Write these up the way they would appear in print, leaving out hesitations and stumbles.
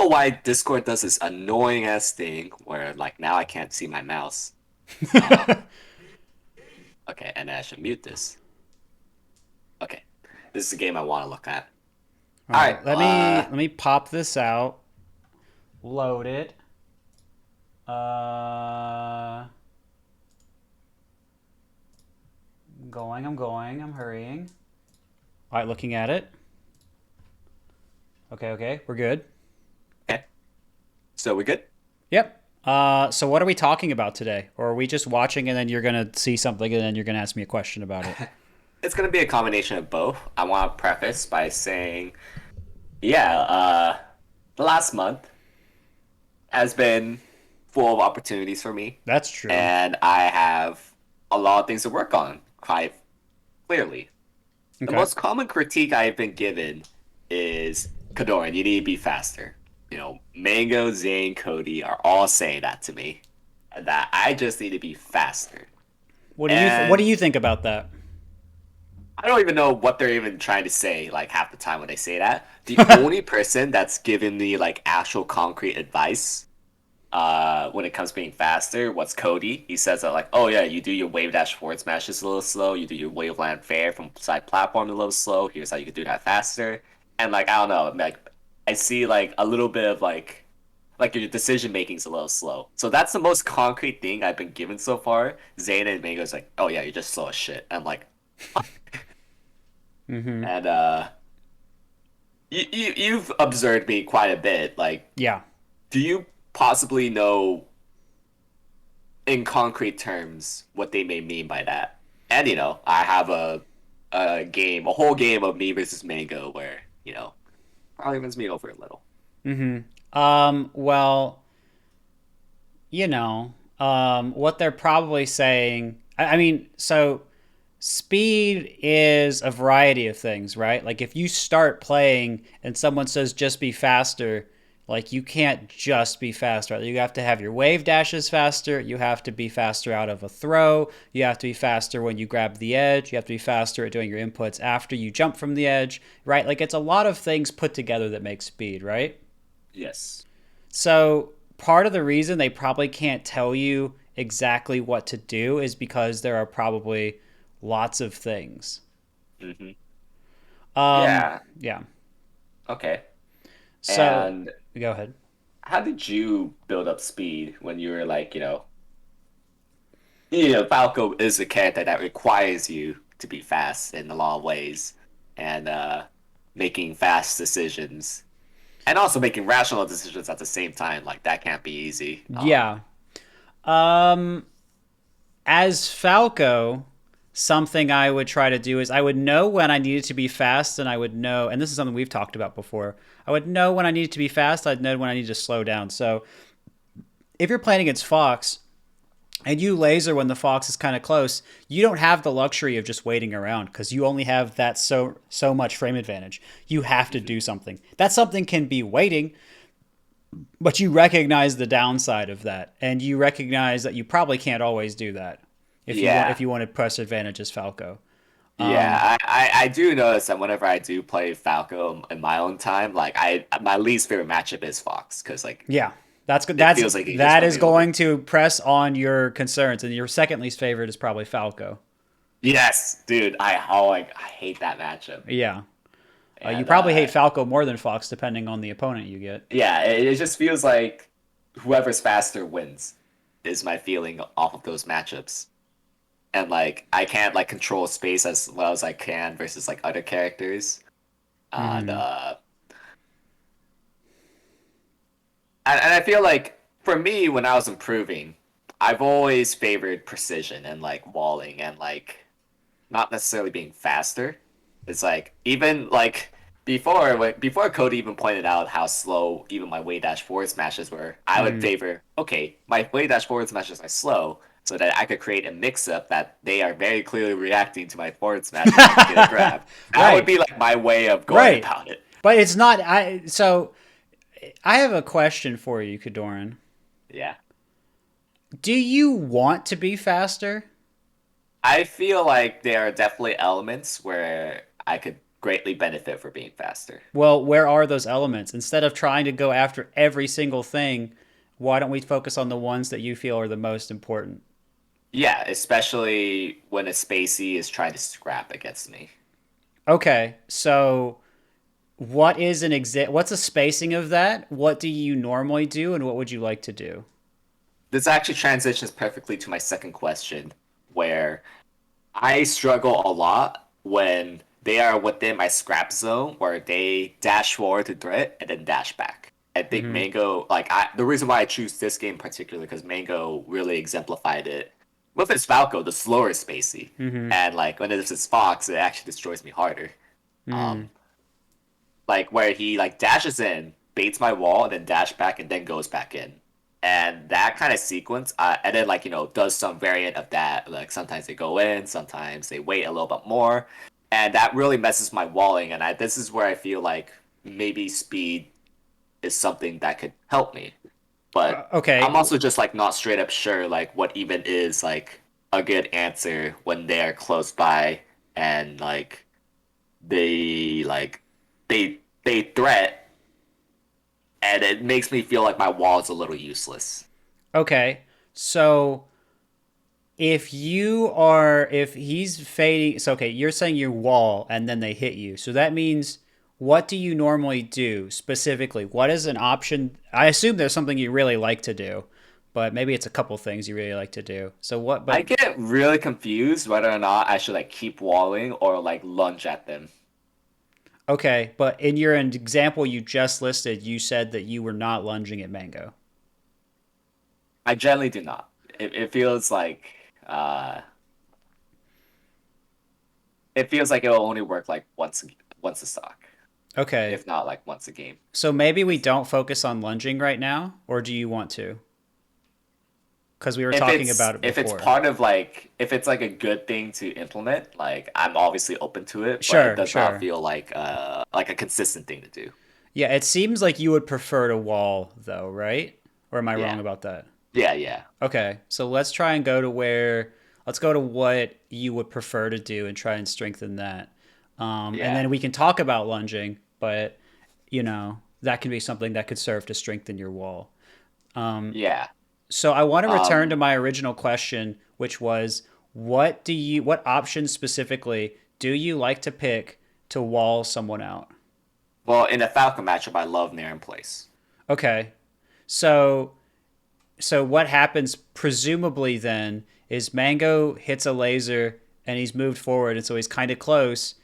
know why Discord does this annoying ass thing where like now I can't see my mouse. Um, okay, and I should mute this. Okay, this is a game I want to look at. All All right, right, let me pop this out, load it. I'm hurrying. All right, looking at it. Okay, we're good. okay. So we good? Yep. So what are we talking about today? Or are we just watching and then you're gonna see something and then you're gonna ask me a question about it? It's gonna be a combination of both. I want to preface by saying, yeah, the last month has been full of opportunities for me, That's true. and I have a lot of things to work on, quite clearly. The Okay. most common critique I have been given is Kodorin, you need to be faster. You know, Mango, Zane, Cody are all saying that to me, that I just need to be faster. What do And you think about that? I don't even know what they're even trying to say, like half the time when they say that. The only person that's given me like actual concrete advice when it comes to being faster, what's Cody? He says that like, oh yeah, you do your wave dash forward smashes a little slow, you do your wave land fair from side platform a little slow. Here's how you can do that faster. And like I don't know, like I see like a little bit of like your decision making's a little slow. So that's the most concrete thing I've been given so far. Zane and Mango's like, oh yeah, you're just slow as shit. I'm like, Mm-hmm. and you've observed me quite a bit. Like, Yeah. do you possibly know in concrete terms what they may mean by that? And I have a whole game of me versus Mango where probably wins me over a little. Mm-hmm. Well, what they're probably saying. I mean, so speed is a variety of things, right? Like if you start playing and someone says just be faster, like you can't just be faster. You have to have your wave dashes faster. You have to be faster out of a throw. You have to be faster when you grab the edge. You have to be faster at doing your inputs after you jump from the edge, right? Like it's a lot of things put together that make speed, right? Yes. So part of the reason they probably can't tell you exactly what to do is because there are probably lots of things. Hmm. Um, Yeah. yeah. Okay. So And go ahead. how did you build up speed when you were like, Falco is a character that requires you to be fast in a lot of ways, and making fast decisions, and also making rational decisions at the same time. Like that can't be easy. Yeah. Um, as Falco, something I would try to do is I would know when I needed to be fast, and I would know, and this is something we've talked about before. I would know when I needed to be fast. I'd know when I needed to slow down. So if you're playing against Fox, and you laser when the fox is kind of close, you don't have the luxury of just waiting around because you only have that so much frame advantage. You have to Mhm. do something. That something can be waiting, but you recognize the downside of that, and you recognize that you probably can't always do that if Yeah, you want to press advantage as Falco. Um, yeah. I do notice that whenever I do play Falco in my own time, like my least favorite matchup is Fox because like yeah, that's good. it feels like he just That put is me over. going to press on your concerns, and your second least favorite is probably Falco. Yes, dude. I hate that matchup. Yeah, you And probably hate Falco more than Fox, depending on the opponent you get. yeah, it just feels like whoever's faster wins is my feeling off of those matchups. And like I can't like control space as well as I can versus like other characters. And Mm-hmm. and I feel like for me when I was improving, I've always favored precision and like walling and like not necessarily being faster. It's like even like before Cody even pointed out how slow even my way dash forward smashes were, I would Mm-hmm. favor okay, my way dash forward smashes are slow, so that I could create a mix up that they are very clearly reacting to my forward smash and I can get a grab. That would Right, be like my way of going right. about it. But it's not. So I have a question for you, Kadoran. Yeah. Do you want to be faster? I feel like there are definitely elements where I could greatly benefit for being faster. Well, where are those elements? Instead of trying to go after every single thing, why don't we focus on the ones that you feel are the most important? Yeah, especially when a Spacey is trying to scrap against me. Okay, so what's a spacing of that? What do you normally do and what would you like to do? This actually transitions perfectly to my second question, where I struggle a lot when they are within my scrap zone where they dash forward to threat and then dash back. I think Mhm. Mango, the reason why I choose this game particularly because Mango really exemplified it. With his Falco, the slower Spacey, Mhm. and like when it's his Fox, it actually destroys me harder. Mhm. Um, like where he like dashes in, baits my wall, and then dash back, and then goes back in. And that kind of sequence, and then like does some variant of that. Like sometimes they go in, sometimes they wait a little bit more, and that really messes my walling. And this is where I feel like maybe speed is something that could help me. But Okay. I'm also just like not straight up sure like what even is like a good answer when they're close by and they like they threat and it makes me feel like my wall is a little useless. Okay. So if he's fading, so okay, you're saying you wall and then they hit you. So that means what do you normally do specifically? What is an option? I assume there's something you really like to do, but maybe it's a couple things you really like to do. So what, I but get really confused whether or not I should like keep walling or like lunge at them. okay, but in your example you just listed, you said that you were not lunging at Mango. I generally do not. It feels like uh it feels like it'll only work like once a stock, Okay. if not like once a game. So maybe we don't focus on lunging right now, or do you want to? Because we were talking about it If it's before. part of like if it's like a good thing to implement, like I'm obviously open to it, but it Sure, does not sure. feel like a consistent thing to do. Yeah, it seems like you would prefer to wall, though, right? Or am I wrong Yeah. about that? Yeah. Okay, so let's try and go to let's go to what you would prefer to do and try and strengthen that. And Yeah. then we can talk about lunging, but, that can be something that could serve to strengthen your wall. Yeah. So I want to return to Um my original question, which was what options specifically do you like to pick to wall someone out? well in a Falcon matchup I love Nair in place. Okay. So what happens presumably then is Mango hits a laser and he's moved forward and so he's kind of close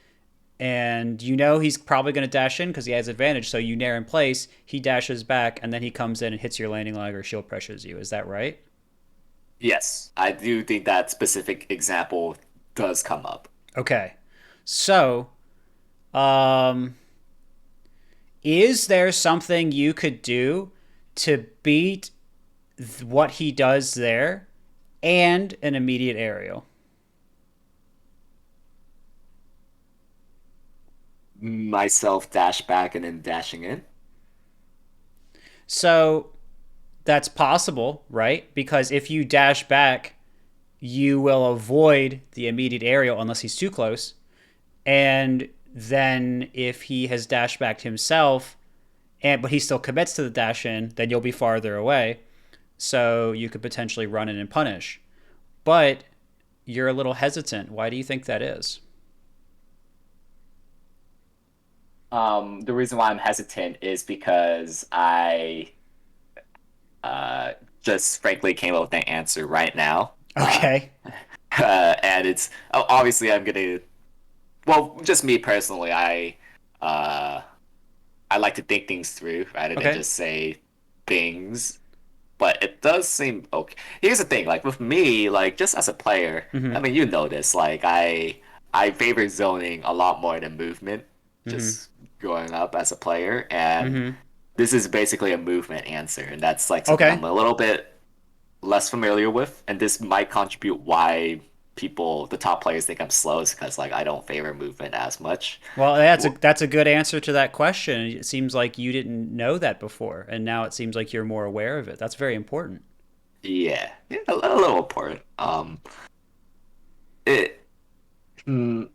and he's probably going to dash in because he has advantage, so you nair in place, he dashes back and then he comes in and hits your landing leg or shield pressures you. Is that right? Yes, I do think that specific example does come up. Okay. So, um is there something you could do to beat what he does there and an immediate aerial? Myself dash back and then dashing in. So that's possible, right? Because if you dash back, you will avoid the immediate aerial unless he's too close. And then if he has dash backed himself, but he still commits to the dash in, then you'll be farther away. So you could potentially run in and punish. But you're a little hesitant. Why do you think that is? The reason why I'm hesitant is because I just frankly came up with an answer right now. Okay. And it's obviously I'm gonna well, just me personally, uh I like to think things through rather than Okay. just say things. But it does seem okay. Here's the thing, like with me, like just as a player, I Mm-hmm. mean you know this, like I favor zoning a lot more than movement, Mm-hmm. just growing up as a player, and Mm-hmm. this is basically a movement answer, and that's like something Okay. I'm a little bit less familiar with, and this might contribute why the top players think I'm slow is because like I don't favor movement as much. Well, that's a good answer to that question. It seems like you didn't know that before, and now it seems like you're more aware of it. That's very important. Yeah, a little important. It, mm,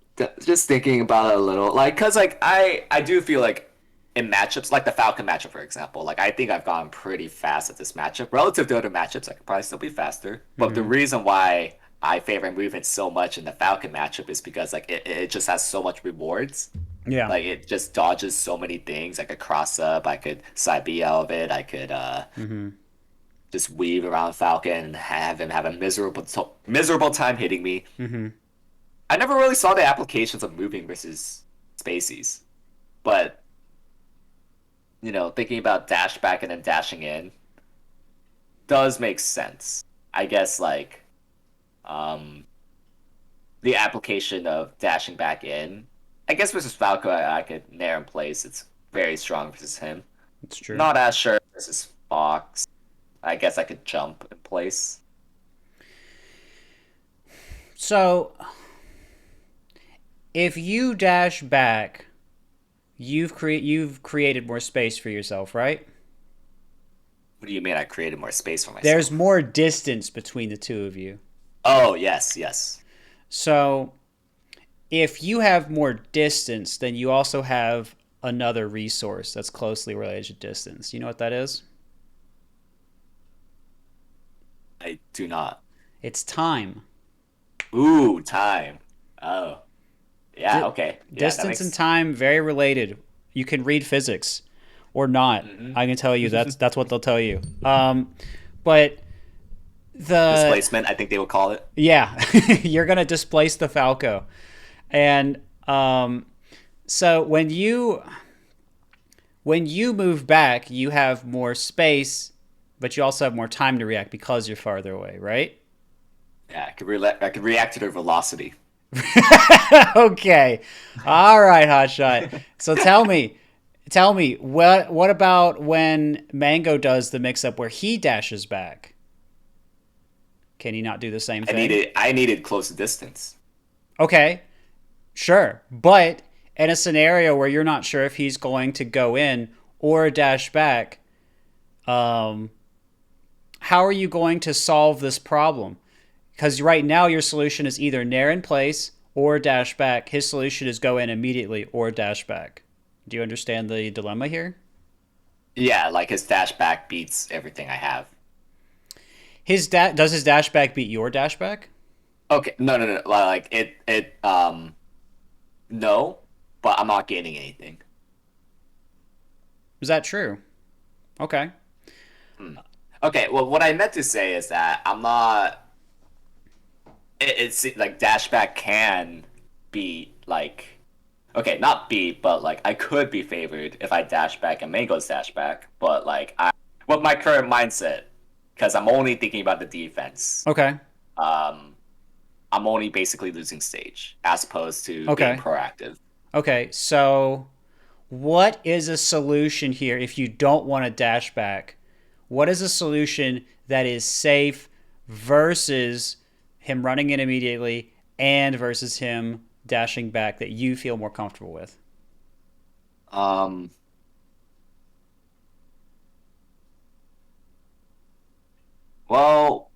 just thinking about it a little, like, cause like I do feel like in matchups, like the Falcon matchup, for example, like I think I've gone pretty fast at this matchup relative to other matchups. I could probably still be faster, but the Mm-hmm. reason why I favor movement so much in the Falcon matchup is because like it just has so much rewards. Yeah. Like it just dodges so many things. I could cross up, I could side B out of it, I could Mm-hmm. just weave around Falcon and have him have a miserable time hitting me. Mm-hmm. I never really saw the applications of moving versus spacies, but thinking about dash back and then dashing in does make sense. I guess like um the application of dashing back in. I guess versus Falco, I could nair in place. It's very strong versus him. It's true. Not as sure versus Fox. I guess I could jump in place. So if you dash back, you've created more space for yourself, right? What do you mean I created more space for There's myself? more distance between the two of you. Oh, yes, yes. So if you have more distance, then you also have another resource that's closely related to distance. You know what that is? I do not. It's time. Ooh, time. Oh, yeah, D- okay. Yeah, that Distance and makes. time very related. You can read physics or not. Mhm. I can tell you that's what they'll tell you. But the Displacement, I think they would call it. yeah, you're gonna displace the Falco, and so when you move back, you have more space, but you also have more time to react because you're farther away, right? Yeah, I could react to their velocity. Okay, all right, Hotshot. So tell me, what about when Mango does the mix-up where he dashes back? Can he not do the same thing? I needed close distance. Okay, sure. But in a scenario where you're not sure if he's going to go in or dash back, um, how are you going to solve this problem? Because right now your solution is either nair in place or dash back. His solution is go in immediately or dash back. Do you understand the dilemma here? Yeah, like his dash back beats everything I have. Does his dash back beat your dash back? Okay, no, no, no. Like no, but I'm not gaining anything. Is that true? Okay. Hmm. Okay, well, what I meant to say is that I'm not. It's like dashback can be like okay, not beat, but like I could be favored if I dash back and Mango's dash back. But like I, with my current mindset, because I'm only thinking about the defense. Okay. Um, I'm only basically losing stage as opposed to being Okay. proactive. Okay. So, what is a solution here if you don't want to dash back? What is a solution that is safe versus him running in immediately and versus him dashing back that you feel more comfortable with? Um, well,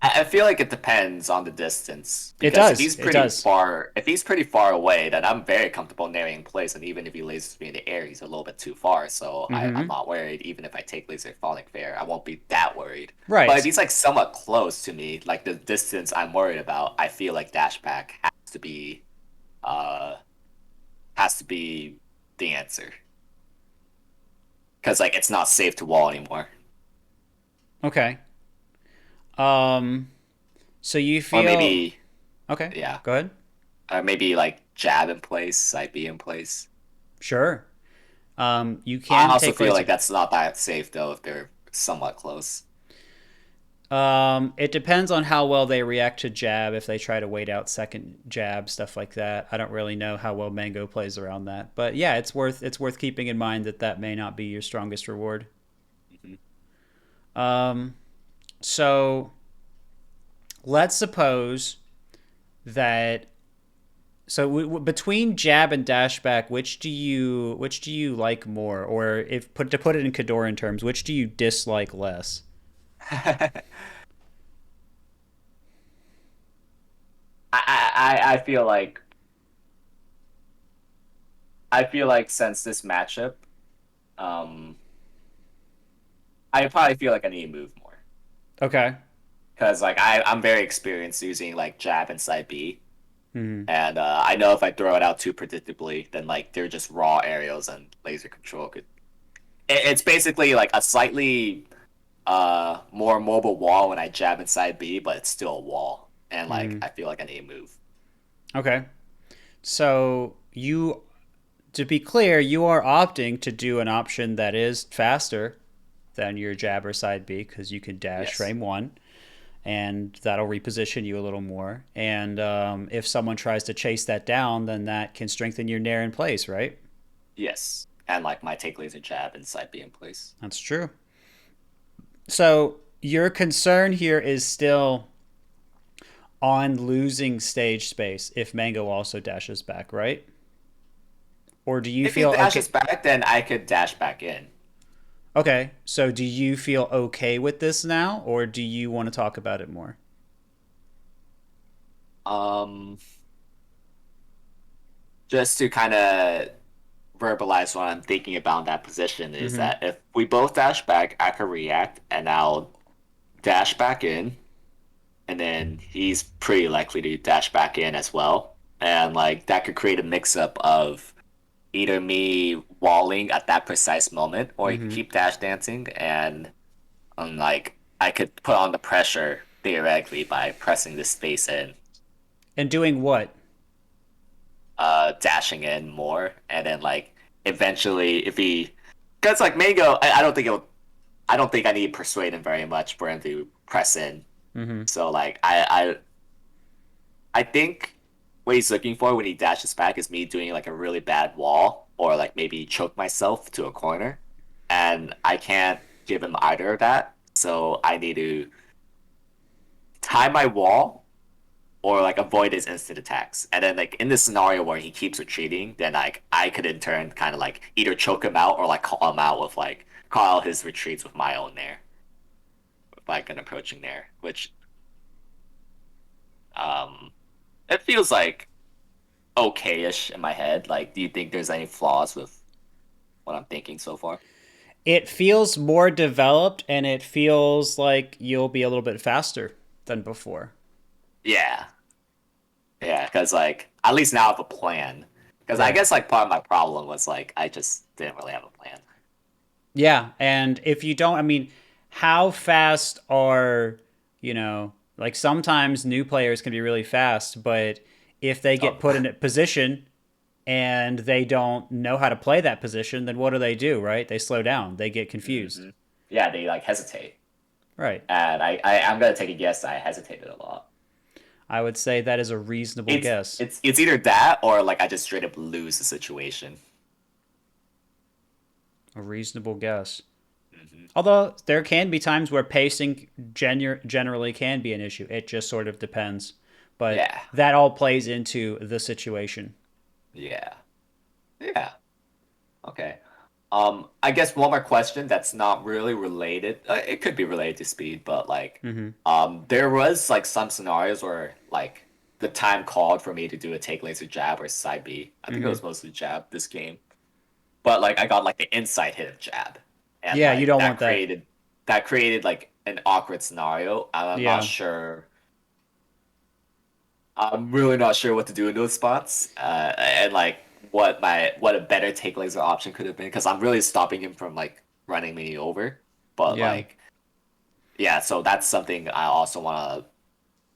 I feel like it depends on the distance It because does. It does. if he's pretty far away, then I'm very comfortable narrowing place, and even if he lasers me in the air, he's a little bit too far, so I'm Mm-hmm. not worried. Even if I take laser falling fair, I won't be that worried. But if Right. he's like somewhat close to me, like the distance I'm worried about, I feel like dashback to be uh has to be the answer because like it's not safe to wall anymore, Okay. Um. So you or feel maybe okay? yeah, Go ahead. or maybe like jab in place, side B in place. Sure. You I can also take feel laser. like that's not that safe though if they're somewhat close. It depends on how well they react to jab. If they try to wait out second jab, stuff like that. I don't really know how well Mango plays around that, but yeah, it's worth keeping in mind that that may not be your strongest reward. Mhm. Um, so let's suppose that between jab and dash back, which do you like more, or if put to put it in Kodorin terms, which do you dislike less? I feel like. I feel like since this matchup, um, I probably feel like I need to move more Okay. because like I'm very experienced using like jab and side B, Hmm. and I know if I throw it out too predictably, then like they're just raw aerials and laser control could. It's basically like a slightly more mobile wall when I jab inside B, but it's still a wall, and like Hmm. I feel like I need to move. Okay. So you, to be clear, you are opting to do an option that is faster than your jab or side B because you can dash Yes, frame one, and that'll reposition you a little more. And if someone tries to chase that down, then that can strengthen your nair in place, right? yes, and like my take laser jab inside B in place. That's true. So your concern here is still on losing stage space if Mango also dashes back, right? Or do you If he feel dashes okay? back, then I could dash back in. Okay, so do you feel okay with this now, or do you want to talk about it more? Um, just to kind of verbalize what I'm thinking about in that position is Mm-hmm. that if we both dash back, I could react, and I'll dash back in, and then he's pretty likely to dash back in as well. And like that could create a mix up of either me walling at that precise moment, or he could Mm-hmm. keep dash dancing, and like I could put on the pressure theoretically by pressing this space in, And doing what? dashing in more, and then like eventually if he, because like Mango, I don't think it'll, I don't think I need to persuade him very much for him to press in. Mm-hmm. So like I think what he's looking for when he dashes back is me doing like a really bad wall or like maybe choke myself to a corner, and I can't give him either of that. So I need to tie my wall or like avoid his instant attacks. And then like in this scenario where he keeps retreating, then like I could in turn kind of like either choke him out or like call him out with like call out his retreats with my own nair, like an approaching nair, which um it feels like okay-ish in my head. Like, do you think there's any flaws with what I'm thinking so far? It feels more developed, and it feels like you'll be a little bit faster than before. Yeah, yeah, because like at least now I have a plan. Because I Right. guess like part of my problem was like I just didn't really have a plan. Yeah, and if you don't, I mean, how fast are, like sometimes new players can be really fast, but if they get Oh, put in a position and they don't know how to play that position, then what do? Right? They slow down. They get confused. hmm, yeah, they like hesitate, Right. and I'm gonna take a guess. I hesitated a lot. I would say that is a reasonable It's guess. it's either that or like I just straight up lose the situation. A reasonable guess. Hmm. Although there can be times where pacing generally can be an issue. It just sort of depends. But Yeah, that all plays into the situation. yeah, yeah. Okay. I guess one more question that's not really related. It could be related to speed, but like, Mm-hmm. there was like some scenarios where like the time called for me to do a take laser jab or side B. I think it Mm-hmm. was mostly jab this game, but like I got like the inside hit of jab, and Yeah, you like don't want that. that created like an awkward scenario. I'm not Yeah. sure. I'm really not sure what to do in those spots, and like what a better take laser option could have been because I'm really stopping him from like running me over. But Yeah. like, yeah, so that's something I also want to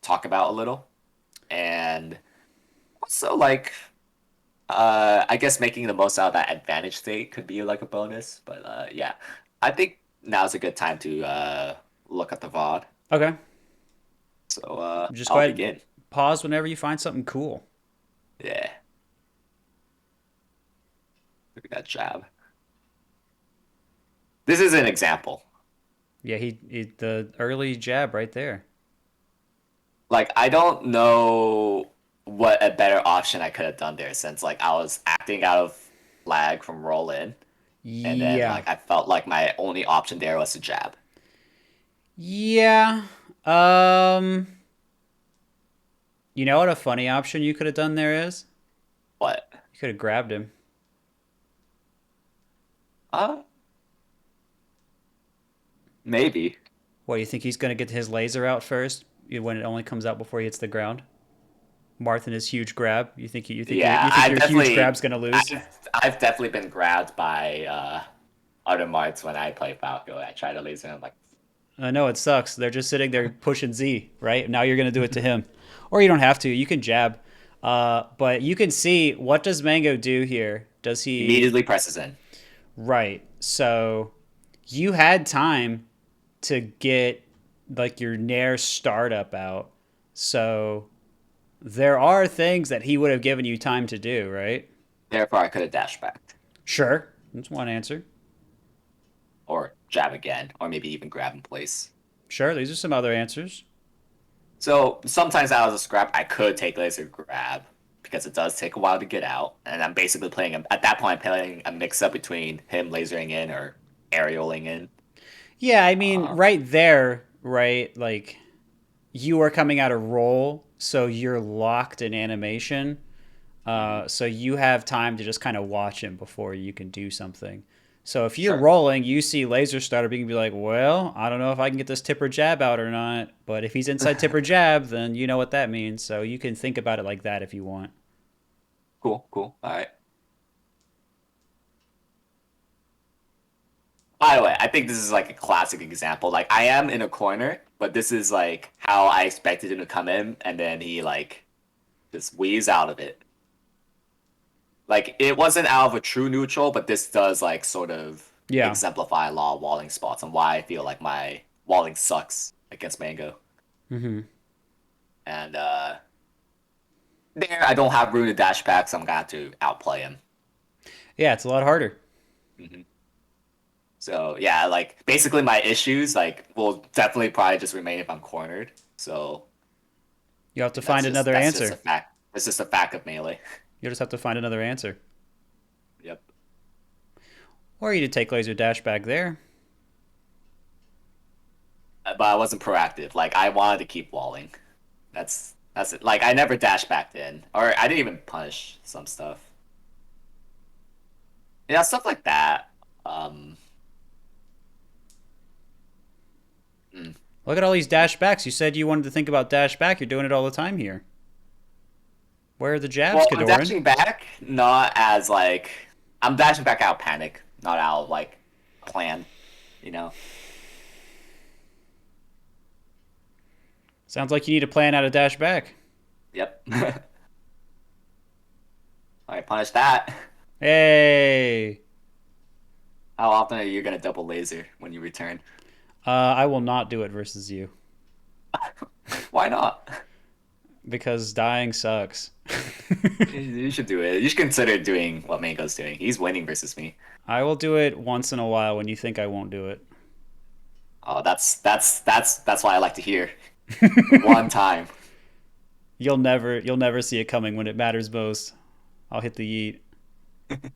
talk about a little, and also like, I guess making the most out of that advantage state could be like a bonus. But yeah, I think now's a good time to look at the VOD. Okay. So Just go I'll ahead. begin. Pause whenever you find something cool. Yeah, look at that jab. This is an example. Yeah, the early jab right there. Like I don't know what a better option I could have done there since like I was acting out of lag from roll in, and then Yeah. like I felt like my only option there was to jab. Yeah. Um, you know what a funny option you could have done there is? But You could have grabbed him. Uh, maybe. What do you think he's going to get his laser out first when it only comes out before he hits the ground? Marth and his huge grab. Yeah, You think your huge grab's going to lose? I've definitely been grabbed by other marts when I play Falco. I try to laser him like I know it sucks. They're just sitting there pushing Z, right? Now you're going to do it to him. Or you don't have to. You can jab. But you can see, what does Mango do here? Does he. immediately presses in. Right. So you had time to get like your Nair startup out. So there are things that he would have given you time to do, right? Therefore, I could have dashed back Sure. That's one answer. or jab again, or maybe even grab in place. Sure. These are some other answers. So sometimes out of the scrap, I could take laser grab because it does take a while to get out, and I'm basically playing at that point I'm playing a mix up between him lasering in or aerialing in. Yeah, I mean, Um, right there, right? Like, you are coming out of roll, so you're locked in animation. mhm. So you have time to just kind of watch him before you can do something. So if you're Sure. rolling, you see laser startup, you can be like, well, I don't know if I can get this tipper jab out or not. But if he's inside tipper jab, then you know what that means. So you can think about it like that if you want. Cool, cool. All right. By the way, I think this is like a classic example. Like I am in a corner, but this is like how I expected him to come in, and then he like just weaves out of it. Like it wasn't out of a true neutral, but this does like sort of Yeah. exemplify a lot of walling spots and why I feel like my walling sucks against Mango. Hmm. And there I don't have room to dash back, so I'm gonna have to outplay him. Yeah, it's a lot harder. Hmm. So yeah, like basically my issues like will definitely probably just remain if I'm cornered. So You have to find another that's just a answer. fact. It's just a fact of melee. You just have to find another answer. Yep. Or you could take laser dash back there. But I wasn't proactive. Like I wanted to keep walling. That's it. Like I never dash back in, or I didn't even punish some stuff. Yeah, stuff like that. Um, mm. Look at all these dash backs. You said you wanted to think about dash back. You're doing it all the time here. Where are the jabs, Well, I'm Kodorin? dashing back not as like I'm dashing back out of panic, not out of like plan. You know. Sounds like you need a plan how to dash back. Yep. I punish that. Hey! How often are you gonna double laser when you return? I will not do it versus you Why not? because dying sucks. You should do it. You should consider doing what Mango's doing. He's winning versus me. I will do it once in a while when you think I won't do it. Oh, that's why I like to hear. One time. You'll never see it coming when it matters most. I'll hit the yeet.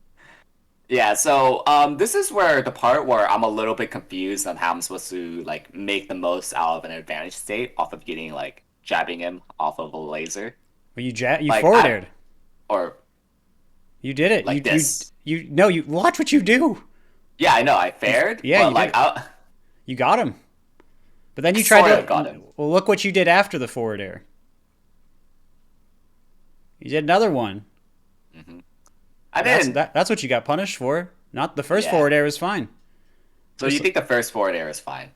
Yeah, so this is where the part where I'm a little bit confused on how I'm supposed to like make the most out of an advantage state off of getting like jabbing him off of a laser. Well, you Like forward I aired. or You did it. like this. You no. You watch what you do. Yeah, I know I fared, Yeah, but you did like it. I You got him. But then you tried sort of got to. him. Well, look what you did after the forward air. You did another one. Hmm. I didn't. That's what you got punished for. Not the first Yeah. forward air was fine. So you Just think the first forward air is fine?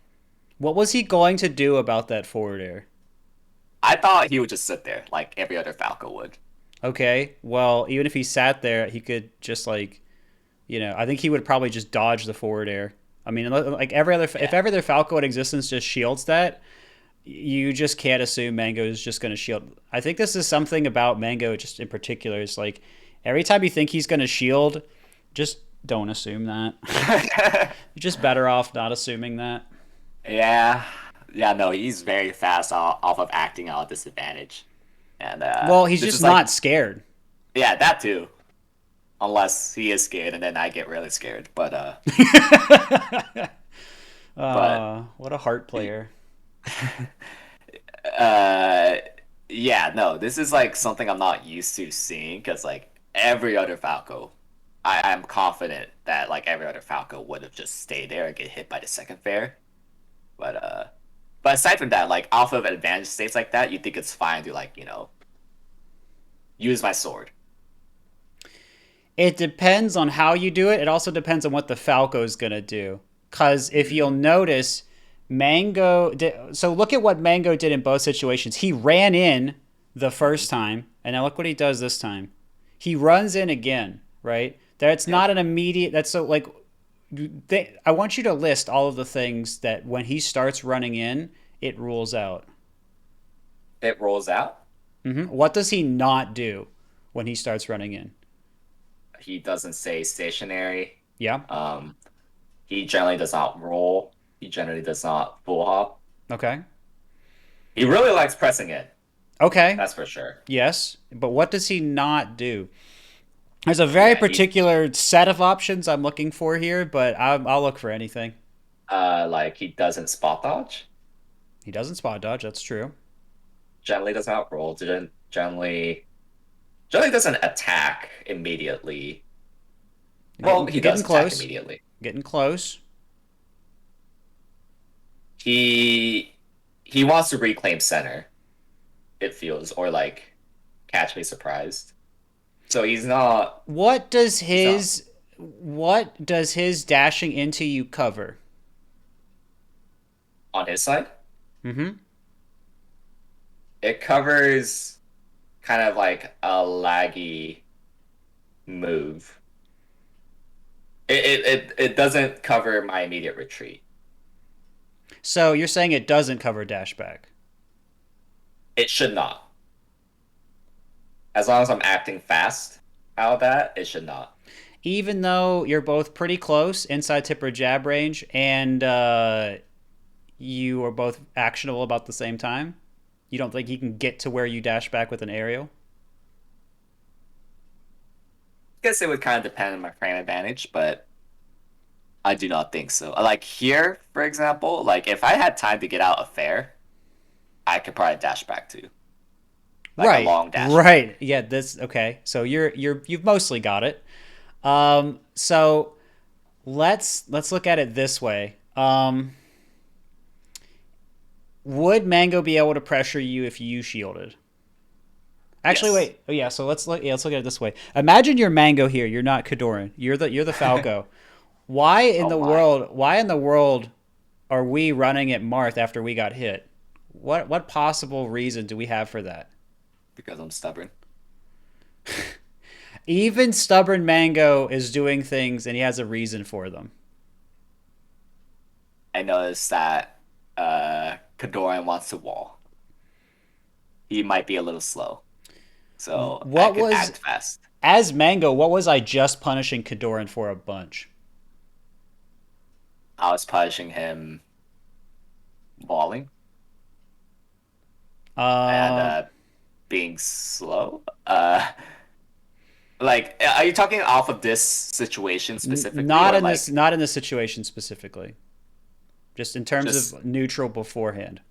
what was he going to do about that forward air? I thought he would just sit there like every other Falco would. Okay, well, even if he sat there, he could just like, I think he would probably just dodge the forward air. I mean, like if Yeah. every other Falco in existence just shields that, you just can't assume Mango is just going to shield. I think this is something about Mango just in particular. Is like every time you think he's going to shield, just don't assume that. You're just better off not assuming that. Yeah. Yeah, no, he's very fast off of acting at a disadvantage. And Well, he's this just is like, not scared. yeah, that too. Unless he is scared, and then I get really scared. But What a heart player. uh, yeah, no, this is like something I'm not used to seeing because like every other Falco, I'm confident that like every other Falco would have just stayed there and get hit by the second fair. But but aside from that, like off of advantage states like that, you think it's fine to like use my sword. It depends on how you do it. It also depends on what the Falco is going to do. Because if you'll Mm, notice, Mango did. So look at what Mango did in both situations. He ran in the mm, first time, and now look what he does this time. He runs in again, right? That's yep. not an immediate. That's so like. I want you to list all of the things that when he starts running in, it rules out. It rolls out. What does he not do when he starts running in? He doesn't stay stationary. Yeah. Um, he generally does not roll. He generally does not full hop. Okay. He really likes pressing it. Okay. That's for sure. Yes, but what does he not do? There's a very Yeah, he particular set of options I'm looking for here, but I'll look for anything. like he doesn't spot dodge. He doesn't spot dodge. That's true. Generally does not roll. Didn't generally doesn't attack immediately. Well, he does Getting attack close. immediately. Getting close. He he wants to reclaim center, it feels, or like catch me surprised. So What does he's not his dashing into you cover? on his side. Mm-hmm. It covers kind of like a laggy move. It doesn't cover my immediate retreat. So you're saying it doesn't cover dashback. It should not. As long as I'm acting fast out of that, it should not. Even though you're both pretty close inside tip or jab range and you are both actionable about the same time, you don't think you can get to where you dash back with an aerial? I guess it would kind of depend on my frame advantage, but I do not think so. Like here, for example, like if I had time to get out a fair, I could probably dash back too. Like a Right, long dash right. back. Yeah, this okay. So you've mostly got it. So let's look at it this way. Would Mango be able to pressure you if you shielded? Actually, Yes. wait. Oh yeah. So let's look at it this way. Imagine you're Mango here. You're not Kodorin. You're the Falco. Why in Oh the my. world? Why in the world are we running at Marth after we got hit? What possible reason do we have for that? Because I'm stubborn. Even stubborn Mango is doing things and he has a reason for them. I noticed that Kodorin wants to wall. He might be a little slow, so I What could was act fast. as Mango? What was I just punishing Kodorin for a bunch? I was punishing him walling and Uh, being slow. Like, are you talking off of this situation specifically, not or in this like not in this situation specifically. Just in terms just of neutral beforehand.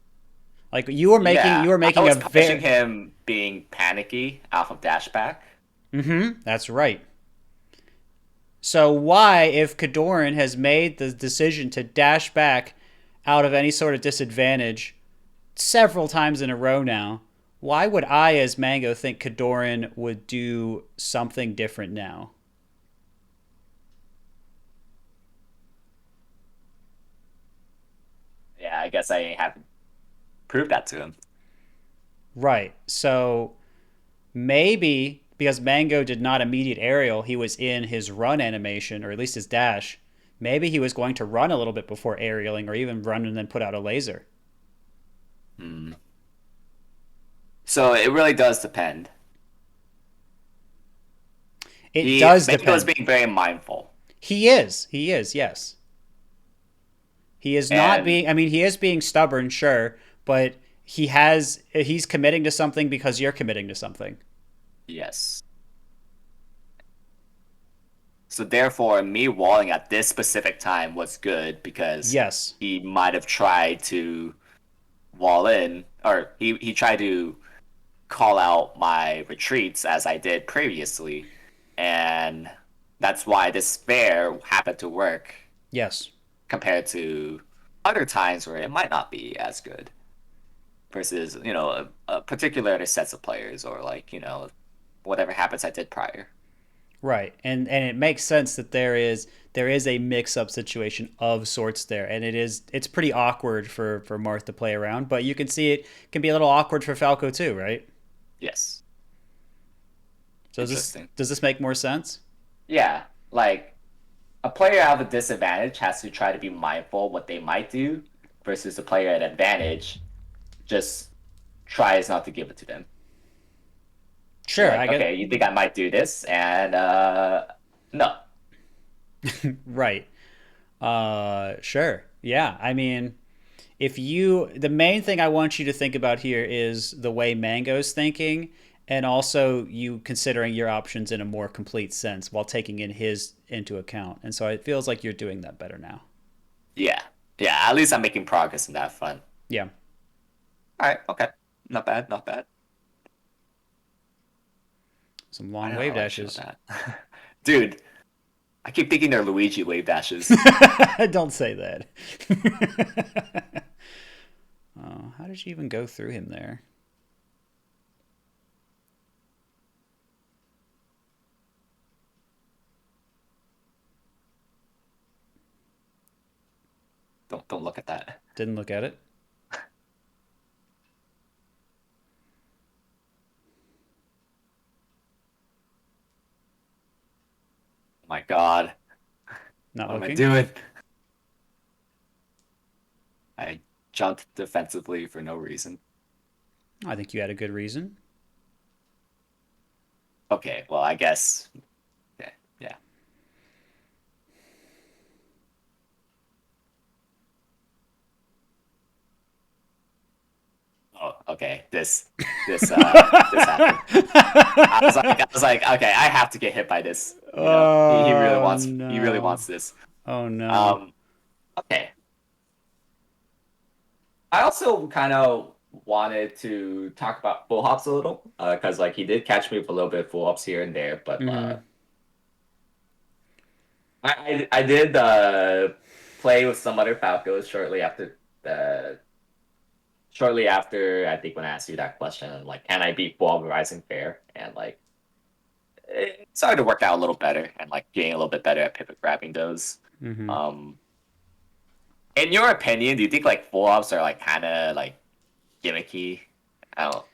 Like you yeah? were I making a was punishing very him being panicky off of dashback. that's right. So why, if Kadoran has made the decision to dash back out of any sort of disadvantage several times in a row now, why would I, as Mango, think Kadoran would do something different now? Yeah, I guess I haven't proved that to him. Right. So maybe because Mango did not immediate aerial, he was in his run animation, or at least his dash. Maybe he was going to run a little bit before aerialing, or even run and then put out a laser. Hmm. So it really does depend. It He does Mango is depend. being very mindful, He is. He is, yes. He is not and being, I mean, he is being stubborn, sure, but he's committing to something because you're committing to something. yes. So therefore, me walling at this specific time was good because Yes. he might have tried to wall in, or he tried to call out my retreats as I did previously, and That's why this spare happened to work Yes. compared to other times where it might not be as good versus, a particular other sets of players or like, whatever habits I did prior. Right. And it makes sense that there is a mix up situation of sorts there. And it's pretty awkward for Marth to play around, but you can see it can be a little awkward for Falco too, right? Yes. So Interesting. does this make more sense? Yeah. Like a player out of a disadvantage has to try to be mindful of what they might do versus a player at advantage just tries not to give it to them. You're Sure, like, I get okay, you think I might do this? And no. right. Sure. Yeah. I mean, if you the main thing I want you to think about here is the way Mango's thinking and also you considering your options in a more complete sense while taking in his into account. And so it feels like you're doing that better now. Yeah. Yeah, at least I'm making progress in that front. Yeah. All right, okay. Not bad, not bad. Some Why long did I wave like show dashes. that? Dude, I keep thinking they're Luigi wave dashes. Don't say that. Oh, how did you even go through him there? Don't look at that. Didn't look at it. Oh my God. Not What am I looking. doing? I jumped defensively for no reason. I think you had a good reason. Okay, well, I guess. Yeah, yeah. Oh, okay. This happened. I was like, okay, I have to get hit by this. He really Oh wants no. this. Oh no. Um, okay. I also kind of wanted to talk about full hops a little, because like he did catch me with a little bit of full hops here and there, but Mm-hmm. I did play with some other Falcos shortly after I think when I asked you that question, like, can I beat full Rising Fair? And like it started to work out a little better and like getting a little bit better at pivot grabbing those. Mm-hmm. Um, in your opinion, do you think like full hops are like kind of like gimmicky? I don't.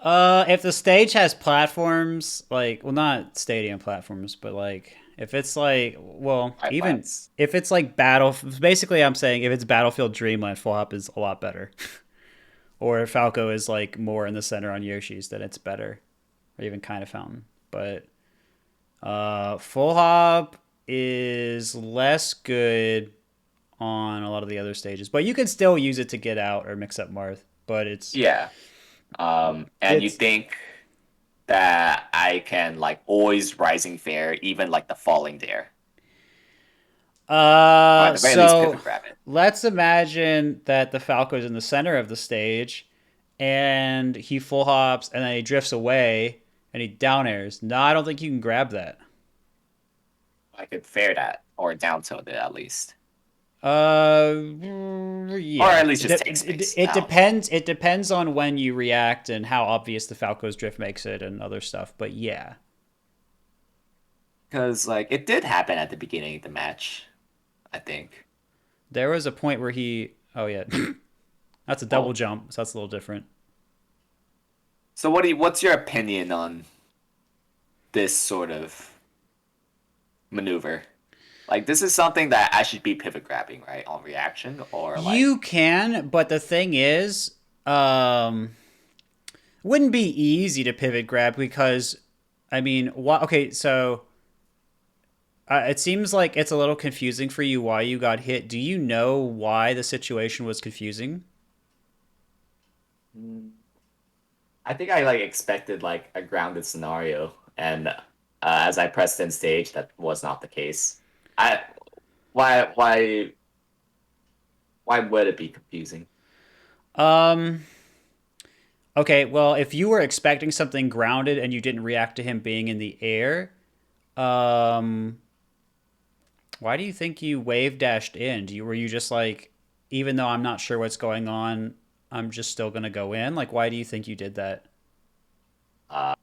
If the stage has platforms, like, well, not stadium platforms, but like, if it's like, well, Right even plans. if it's like basically, I'm saying if it's Battlefield Dreamland, full hop is a lot better. Or if Falco is like more in the center on Yoshi's, then it's better. Or even kind of fountain. But full hop is less good on a lot of the other stages, but you can still use it to get out or mix up Marth. But Yeah. And you it's think that I can like always rising fair, even like the falling dare, or at the very least so pivot grab it. let's imagine that the Falco is in the center of the stage and he full hops and then he drifts away and he down airs. No, I don't think you can grab that. I could fair that or down tilt it at least, Uh, or yeah. at least just take space. It I don't know. depends. It depends on when you react and how obvious the Falco's drift makes it and other stuff. But yeah, Because like it did happen at the beginning of the match, I think. there was a point where he. Oh yeah, that's a double Well, jump, so that's a little different. so what's your opinion on this sort of maneuver? Like this is something that I should be pivot grabbing, right, on reaction, or like You can, but the thing is, um, wouldn't be easy to pivot grab because, I mean, okay, so it seems like it's a little confusing for you why you got hit. Do you know why the situation was confusing? mm, I think I like expected like a grounded scenario, and as I pressed in stage, that was not the case. I why why would it be confusing? Um, okay, well, if you were expecting something grounded and you didn't react to him being in the air, Um, why do you think you wave dashed in? Were you just like, even though I'm not sure what's going on, I'm just still gonna go in? Like, why do you think you did that? Uh,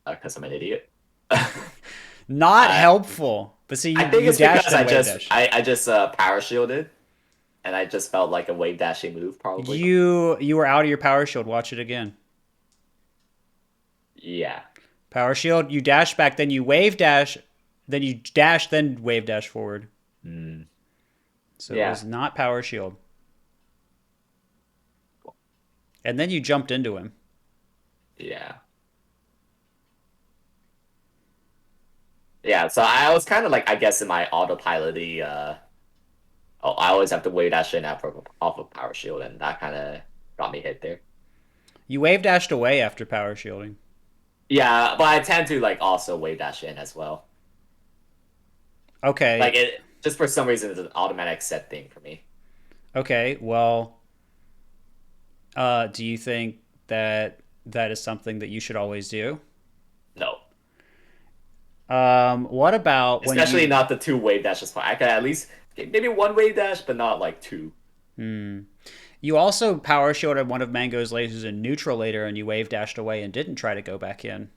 because I'm an idiot. I Not helpful. But see, I you think you it's dashed because then wave dash. I just power shielded, and I just felt like a wave dashing move probably. You were out of your power shield. Watch it again. Yeah. Power shield. You dash back, then you wave dash, then you dash, then wave dash forward. Mm, So it yeah. was not power shield. And then you jumped into him. Yeah. Yeah. So I was kind of like, I guess, in my autopilot oh, I always have to wave dash in off of power shield, and that kind of got me hit there. You wave dashed away after power shielding. Yeah, but I tend to like also wave dash in as well. Like Okay. it just for some reason it's an automatic set thing for me. Okay. Well, do you think that that is something that you should always do? No. What about when Especially you? not the two wave dashes. I could at least maybe one wave dash, but not like two. Hmm. You also power shielded one of Mango's lasers in neutral later, and you wave dashed away and didn't try to go back in.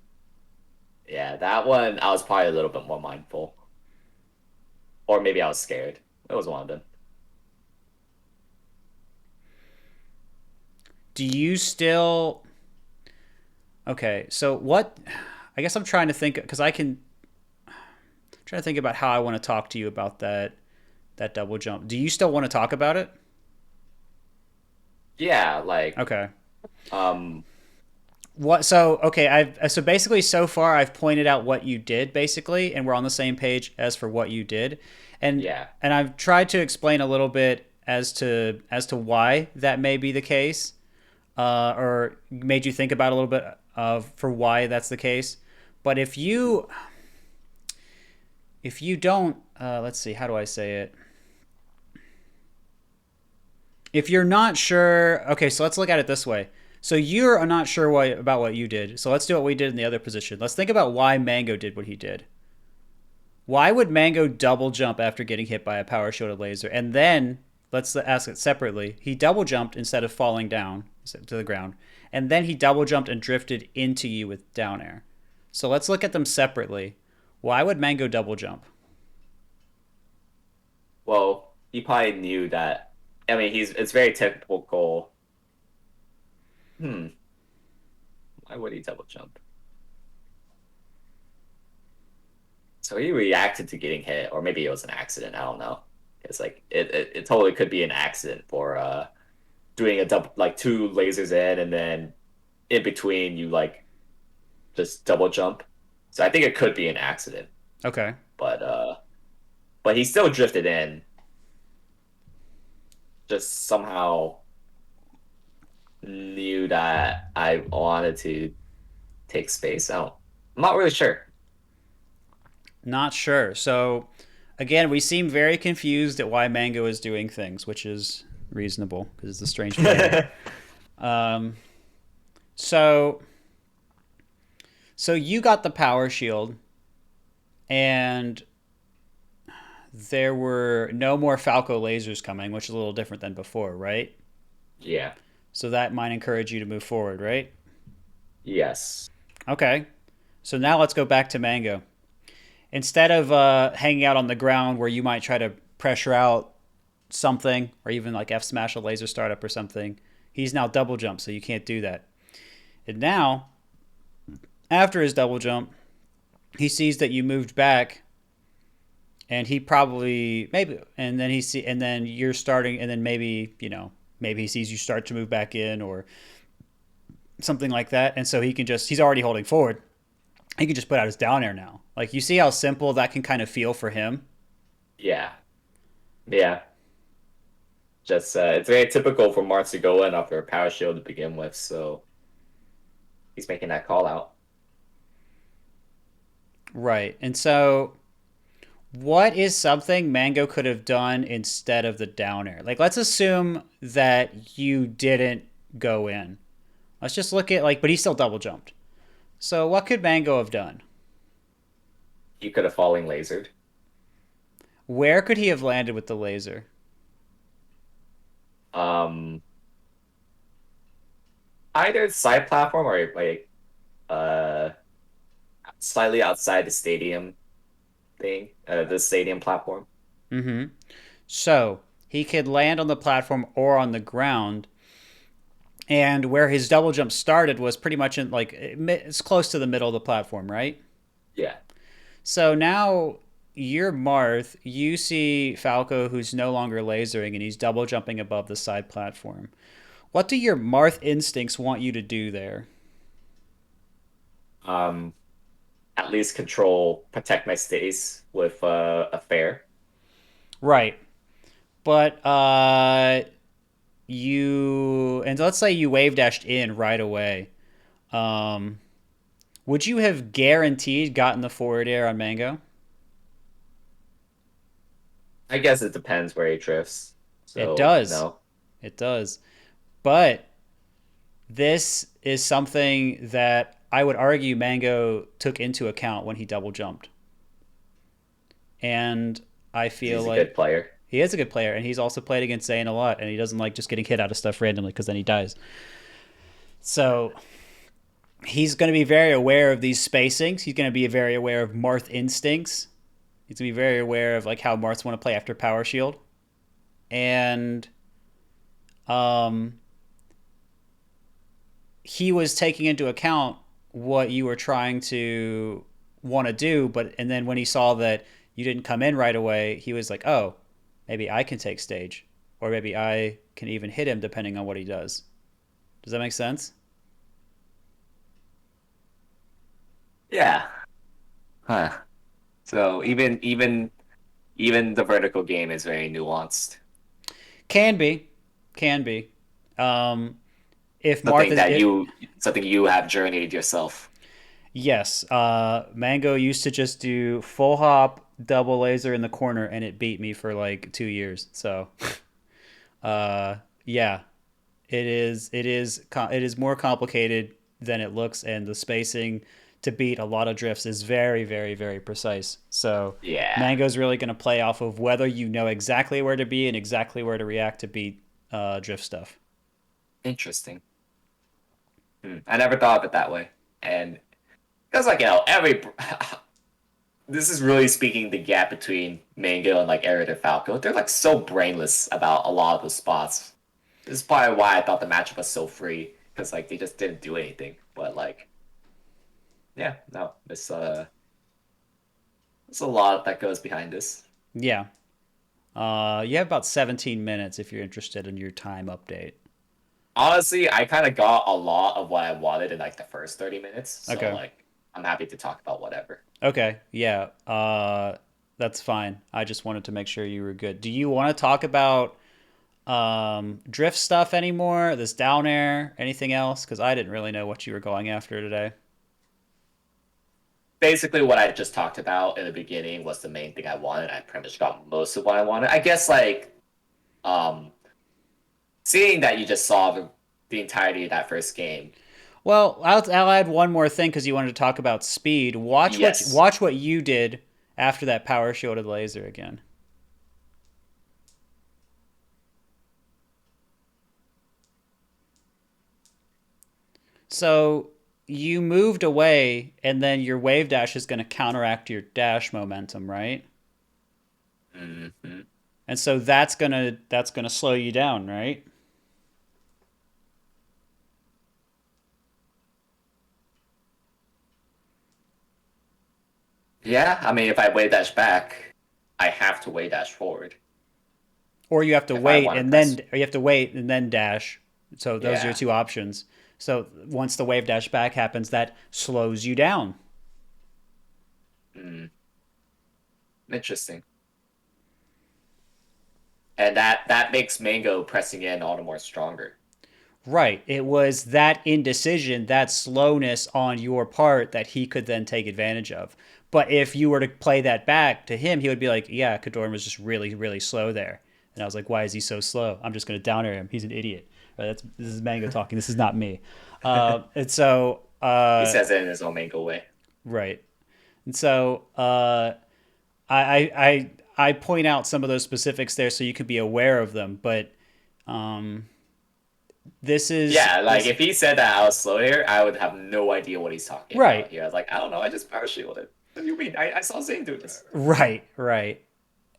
Yeah, that one I was probably a little bit more mindful. Or maybe I was scared. It was one of them. Do you still? Okay. So what? I guess I'm trying to think because I can. I'm trying to think about how I want to talk to you about that double jump. Do you still want to talk about it? Yeah, like Okay. um What? So okay. So basically so far I've pointed out what you did basically, and we're on the same page as for what you did, and yeah. and I've tried to explain a little bit as to why that may be the case, or made you think about a little bit of for why that's the case. But if you don't, let's see, how do I say it? If you're not sure, okay, so let's look at it this way. So you're not sure about what you did. So let's do what we did in the other position. Let's think about why Mango did what he did. Why would Mango double jump after getting hit by a power shielded laser? And then let's ask it separately. He double jumped instead of falling down to the ground. And then he double jumped and drifted into you with down air. So let's look at them separately. Why would Mango double jump? Well, he probably knew that. I mean, he's it's very typical. Hmm, why would he double jump? So he reacted to getting hit, or maybe it was an accident. I don't know. It's like it totally could be an accident for doing a double like two lasers in and then in between you like just double jump. So I think it could be an accident, Okay. but he still drifted in. Just somehow knew that I wanted to take space. I'm not really sure. Not sure. So, again, we seem very confused at why Mango is doing things, which is reasonable because it's a strange player. Um, so, so you got the power shield, and there were no more Falco lasers coming, which is a little different than before, right? Yeah. So that might encourage you to move forward, right? Yes. Okay. So now let's go back to Mango. Instead of hanging out on the ground where you might try to pressure out something or even like F smash a laser startup or something, he's now double jump, so you can't do that. And now, after his double jump, he sees that you moved back, and he probably maybe, and then you're starting, and then maybe he sees you start to move back in or something like that, and so he's already holding forward. He can just put out his down air now. Like you see how simple that can kind of feel for him. Yeah. Yeah. Just it's very typical for Martz to go in after a power shield to begin with, so he's making that call out. Right. And so what is something Mango could have done instead of the down air? Like let's assume that you didn't go in. Let's just look at but he still double jumped. So what could Mango have done? He could have fallen lasered. Where could he have landed with the laser? Um, Either side platform or like uh slightly outside the stadium thing, the stadium platform. Mm-hmm. So he could land on the platform or on the ground, and where his double jump started was pretty much in like it's close to the middle of the platform, right? Yeah. So now you're Marth. You see Falco, who's no longer lasering, and he's double jumping above the side platform. What do your Marth instincts want you to do there? Um, at least protect my stays with a fair. Right. But you and let's say you wave dashed in right away. Um, would you have guaranteed gotten the forward air on Mango? I guess it depends where he drifts. It So does. no. It does. But this is something that I would argue Mango took into account when he double jumped. And I feel He's a like good player. he is a good player, and he's also played against Zayn a lot, and he doesn't like just getting hit out of stuff randomly because then he dies. So he's going to be very aware of these spacings. He's going to be very aware of Marth instincts. He's going to be very aware of like how Marths want to play after Power Shield, and um, he was taking into account what you were trying to want to do. But and then when he saw that you didn't come in right away, he was like, "Oh, maybe I can take stage, or maybe I can even hit him depending on what he does." Does that make sense? Yeah. Huh. So even the vertical game is very nuanced. Can be, can be. Um, if Something Martha's that it, you have journeyed yourself. yes, Mango used to just do full hop, double laser in the corner, and it beat me for like 2 years. So, yeah, it is more complicated than it looks, and the spacing to beat a lot of drifts is very, very, very precise. So, Yeah. Mango's really going to play off of whether you know exactly where to be and exactly where to react to beat drift stuff. Interesting. I never thought of it that way. And because like every this is really speaking the gap between Mango and like Arid and Falco. They're like so brainless about a lot of those spots. This is probably why I thought the matchup was so free because like they just didn't do anything. But like, yeah, no, there's a lot that goes behind this. Yeah. You have about 17 minutes if you're interested in your time update. Honestly, I kind of got a lot of what I wanted in like the first 30 minutes. So Okay. like, I'm happy to talk about whatever. Okay. Yeah. That's fine. I just wanted to make sure you were good. Do you want to talk about drift stuff anymore? This down air? Anything else? Because I didn't really know what you were going after today. Basically, what I just talked about in the beginning was the main thing I wanted. I pretty much got most of what I wanted. I guess like um seeing that you just saw the entirety of that first game. Well, I'll add one more thing because you wanted to talk about speed. Yes. Watch what you did after that power shielded laser again. So you moved away, and then your wave dash is going to counteract your dash momentum, right? Hmm. And so that's gonna slow you down, right? Yeah, I mean, if I wave dash back, I have to wave dash forward Or you have to if I wait want to and then press. or you have to wait and then dash. So those are your Yeah. two options. So once the wave dash back happens, that slows you down. Mm, interesting. And that makes Mango pressing in all the more stronger. Right. It was that indecision, that slowness on your part that he could then take advantage of. But if you were to play that back to him, he would be like, "Yeah, Kodorin was just really, really slow there." And I was like, "Why is he so slow? I'm just going to down air him. He's an idiot." Right, this is Mango talking. This is not me. And so, He says it in his own Mango way. right. And so I point out some of those specifics there so you can be aware of them. But um, this is Yeah, like this if he said that I was slow here, I would have no idea what he's talking about right, here. I was like, I don't know, I just power shielded. What do you mean? I saw Zane do this. right.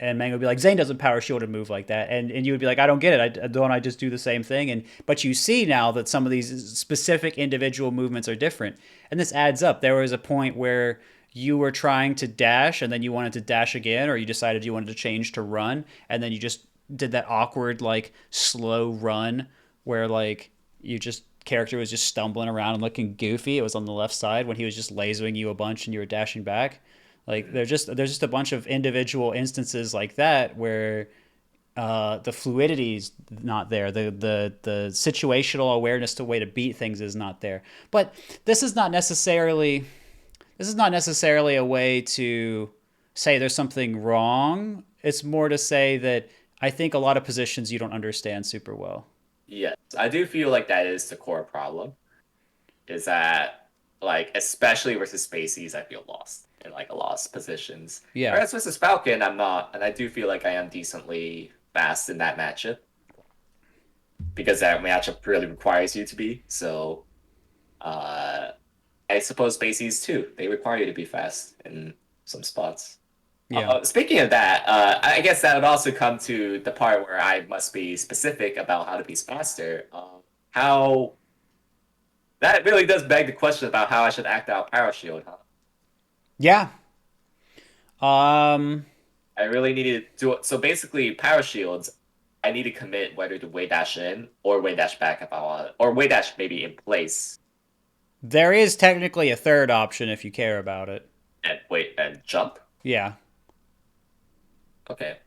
And Mango would be like, Zane doesn't power shield and move like that, and you would be like, I don't get it. I just do the same thing. And but you see now that some of these specific individual movements are different, and this adds up. There was a point where you were trying to dash, and then you wanted to dash again, or you decided you wanted to change to run, and then you just did that awkward like slow run where like you just character was just stumbling around and looking goofy. It was on the left side when he was just lasering you a bunch and you were dashing back. Like Mhm. there's just a bunch of individual instances like that where the fluidity's not there. The situational awareness to way to beat things is not there. But this is not necessarily a way to say there's something wrong. It's more to say that I think a lot of positions you don't understand super well. Yes, I do feel like that is the core problem. Is that like especially versus Spaceys, I feel lost in like a lost positions. Yeah. Whereas versus Falcon, I'm not, and I do feel like I am decently fast in that matchup because that matchup really requires you to be. So uh I suppose Spaceys too. They require you to be fast in some spots. Yeah. Speaking of that, I guess that would also come to the part where I must be specific about how to be faster. How that really does beg the question about how I should act out Power Shield, huh? Yeah. Um I really needed to do it. So basically, Power Shields, I need to commit whether to way dash in or way dash back if I want, or way dash maybe in place there is technically a third option if you care about it. and wait and jump. Yeah. Okay.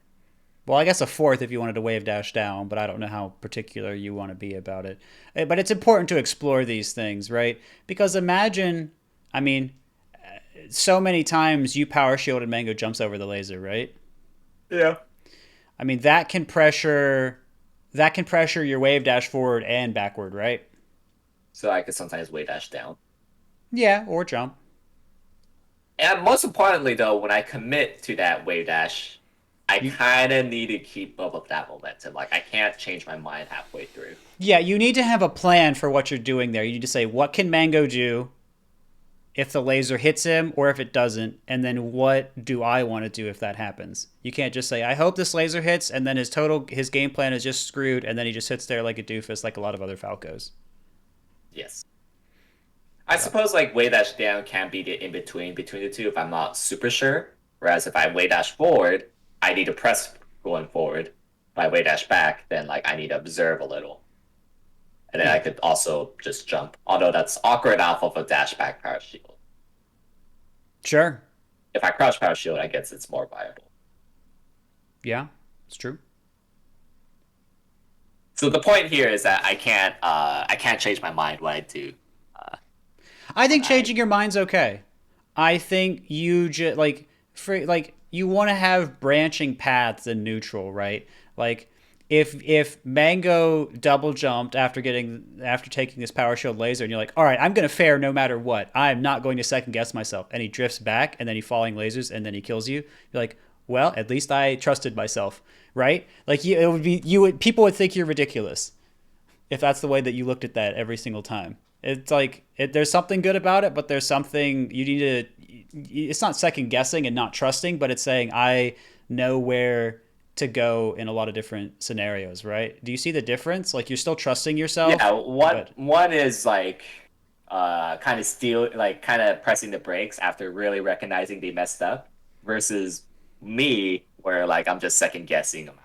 Well, I guess a fourth if you wanted to wave dash down, but I don't know how particular you want to be about it. But it's important to explore these things, right? Because imagine, I mean, so many times you power shield and Mango jumps over the laser, right? Yeah. I mean, that can pressure your wave dash forward and backward, right? So I could sometimes way dash down. Yeah, or jump. And most importantly, though, when I commit to that wave dash, I You kind of need to keep up with that momentum. Like I can't change my mind halfway through. Yeah, you need to have a plan for what you're doing there. You need to say what can Mango do if the laser hits him or if it doesn't, and then what do I want to do if that happens. You can't just say I hope this laser hits and then his game plan is just screwed and then he just sits there like a doofus like a lot of other Falcos. Yes. I suppose like way dash down can be the in between the two if I'm not super sure. Whereas if I way dash forward, I need to press going forward. If I way dash back, then like I need to observe a little. And then I Yeah. could also just jump. Although that's awkward off of a dash back power shield. Sure. If I crouch power shield, I guess it's more viable. Yeah. It's true. So the point here is that I can't change my mind what I do. Uh, I when think I changing your mind's okay. I think you just like you want to have branching paths in neutral, right? Like if Mango double jumped after taking this power shield laser, and you're like, all right, I'm gonna fare no matter what. I'm not going to second guess myself. And he drifts back, and then he falling lasers, and then he kills you. You're like, well, at least I trusted myself, right? Like it would be you would people would think you're ridiculous if that's the way that you looked at that every single time. It's like there's something good about it, but there's something you need to. It's not second guessing and not trusting, but it's saying I know where to go in a lot of different scenarios, right? Do you see the difference? Like you're still trusting Yeah, yourself, one but one is like kind of steal like kind of pressing the brakes after really recognizing they messed up versus me where like I'm just second guessing them.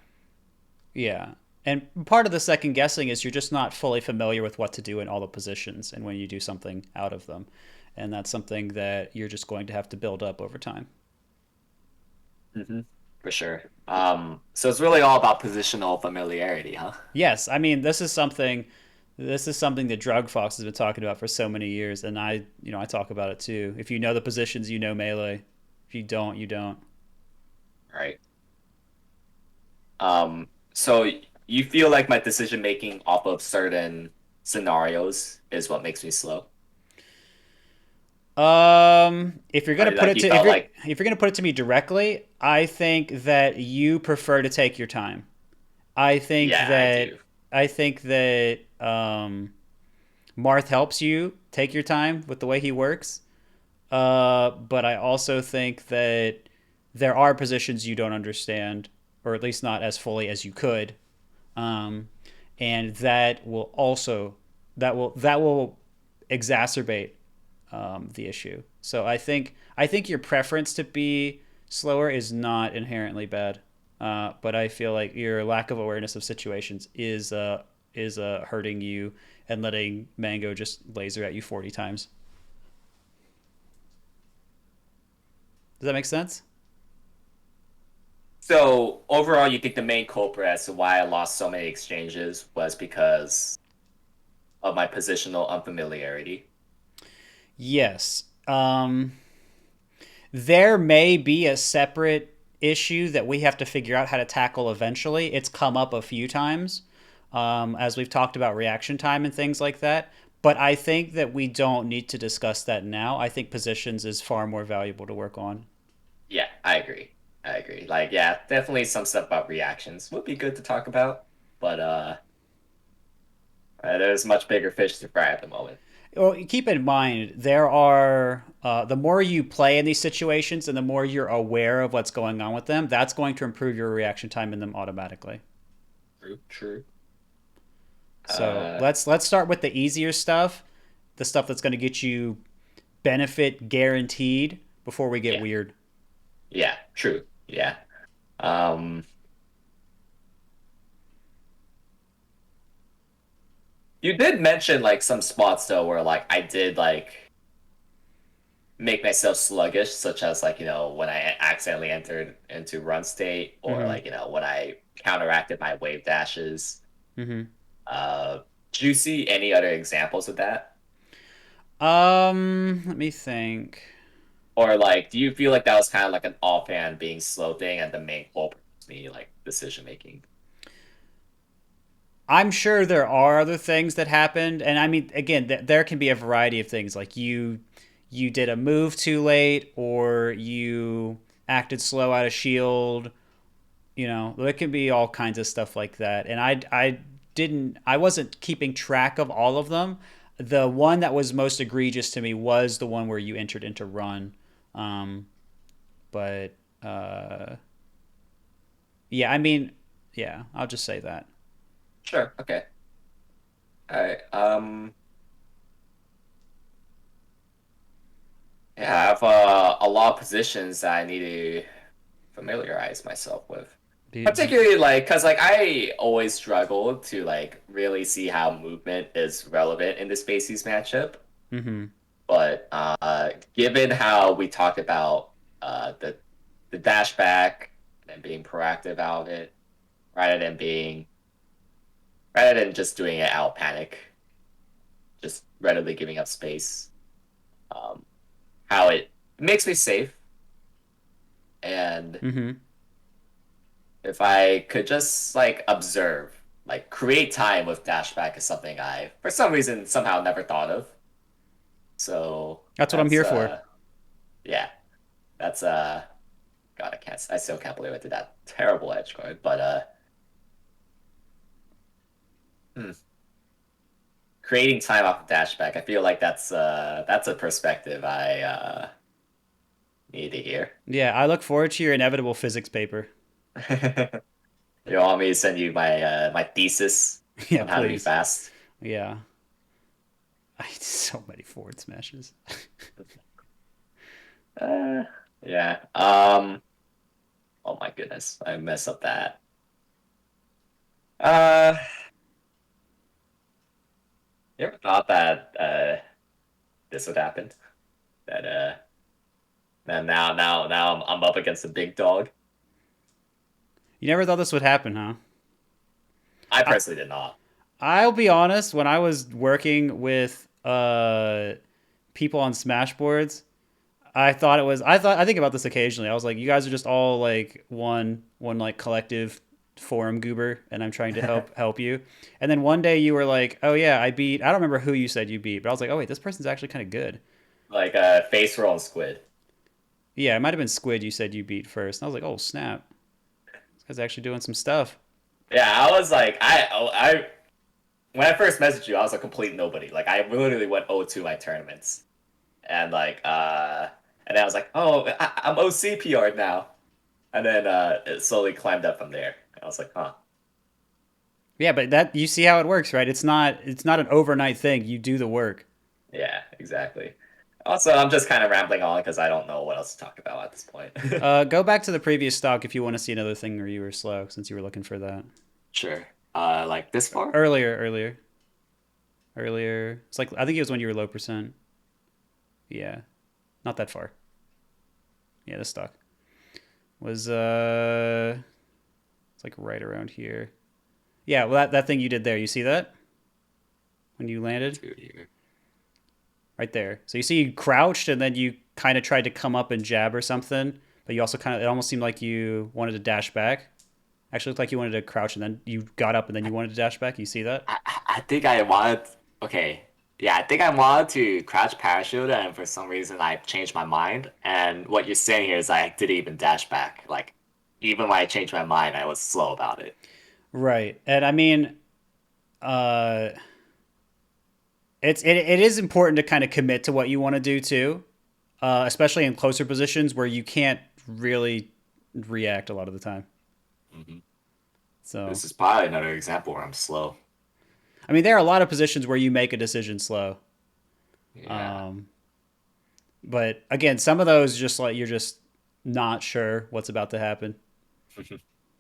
yeah. And part of the second guessing is you're just not fully familiar with what to do in all the positions and when you do something out of them. And that's something that you're just going to have to build up over time. Hmm. For sure. So it's really all about positional familiarity, huh? Yes, I mean this is something that Drug Fox has been talking about for so many years, and I talk about it too. If you know the positions, you know melee. If you don't, you don't. Right. So you feel like my decision making off of certain scenarios is what makes me slow. If you're gonna Or put like it you to felt like, if you're gonna put it to me directly, I think that you prefer to take your time. I think yeah, I that do. I think that Marth helps you take your time with the way he works. But I also think that there are positions you don't understand, or at least not as fully as you could, um, and that will exacerbate the issue. So I think your preference to be slower is not inherently bad, but I feel like your lack of awareness of situations is hurting you and letting Mango just laser at you 40 times. Does that make sense? So overall, you think the main culprit as to why I lost so many exchanges was because of my positional unfamiliarity? Yes. There may be a separate issue that we have to figure out how to tackle eventually. It's come up a few times as we've talked about reaction time and things like that. But I think that we don't need to discuss that now. I think positions is far more valuable to work on. Yeah, I agree. I agree. Like, yeah, definitely some stuff about reactions would be good to talk about, but there's much bigger fish to fry at the moment. Well, keep in mind there are the more you play in these situations and the more you're aware of what's going on with them, that's going to improve your reaction time in them automatically. True, true. So Uh, let's start with the easier stuff, the stuff that's going to get you benefit guaranteed before we get yeah, weird. yeah, true. Yeah. Um, you did mention like some spots though where like I did like make myself sluggish, such as like, when I accidentally entered into run state or Mm-hmm. like, when I counteracted my wave dashes. Mm-hmm. Uh, do you see any other examples of that? Let me think. Or like, do you feel like that was kind of like an offhand being slow thing and the main culprit was me like decision making? I'm sure there are other things that happened, and I mean, again, there can be a variety of things. Like you did a move too late, or you acted slow out of shield. There can be all kinds of stuff like that. And I wasn't keeping track of all of them. The one that was most egregious to me was the one where you entered into run. Um, but yeah, I mean, yeah, I'll just say that. Sure. Okay. All right. Yeah, I have a lot of positions that I need to familiarize myself with. Particularly like, cause like I always struggle to like really see how movement is relevant in the Spacies matchup. Mm-hmm. But given how we talked about the dash back and being proactive out of it, rather than being rather than just doing it out of panic, just readily giving up space, um, how it makes me safe. And Mm-hmm. if I could just like observe, like create time with dashback is something I, for some reason, somehow never thought of. So That's what I'm that's here for. yeah, that's God, I still can't believe I did that terrible edge guard. But hmm, creating time off of dashback, I feel like that's a perspective I need to hear. Yeah, I look forward to your inevitable physics paper. You want me to send you my thesis Yeah, on how to be please. fast? Yeah, I did so many forward smashes. Uh, yeah. Oh my goodness, I messed up that. Uh, you ever thought that this would happen? That and now I'm up against a big dog. You never thought this would happen, huh? I I, personally did not. I'll be honest. When I was working with people on Smash boards, I thought it was. I think about this occasionally. I was like, you guys are just all like one like collective forum goober, and I'm trying to help you. And then one day you were like, oh yeah, I beat. I don't remember who you said you beat, but I was like, oh wait, this person's actually kind of good. like face roll and squid. Yeah, it might have been Squid you said you beat first. And I was like, oh snap, this guy's actually doing some stuff. Yeah, I was like, I when I first messaged you, I was a complete nobody. Like I literally went 0-2 my tournaments, and and then I was like, oh, I'm OCPR now, and then it slowly climbed up from there. I was like, huh, Yeah, but that you see how it works, right? It's not an overnight thing. You do the work. yeah, exactly. Also, I'm just kind of rambling on because I don't know what else to talk about at this point. Go back to the previous stock if you want to see another thing where you were slow, since you were looking for that Sure. Like this far? earlier. It's like I think it was when you were low percent. Yeah, not that far. Yeah, this stock was it's like right around here. Yeah, well that thing you did there, you see that when you landed Dude, here. right there. So you see you crouched and then you kind of tried to come up and jab or something, but you also kind of it almost seemed like you wanted to dash back. Actually, looked like you wanted to crouch and then you got up and then you wanted to dash back. You see that? I think I wanted. Okay. Yeah, I think I wanted to crouch parachute, and for some reason I changed my mind. And what you're saying here is I didn't even dash back. Like, even when I changed my mind, I was slow about it. Right. And I mean, uh, it is important to kind of commit to what you want to do too, especially in closer positions where you can't really react a lot of the time. Hmm. So This is probably another example where I'm slow. I mean, there are a lot of positions where you make a decision slow. Yeah. Um, but again, some of those just like you're just not sure what's about to happen.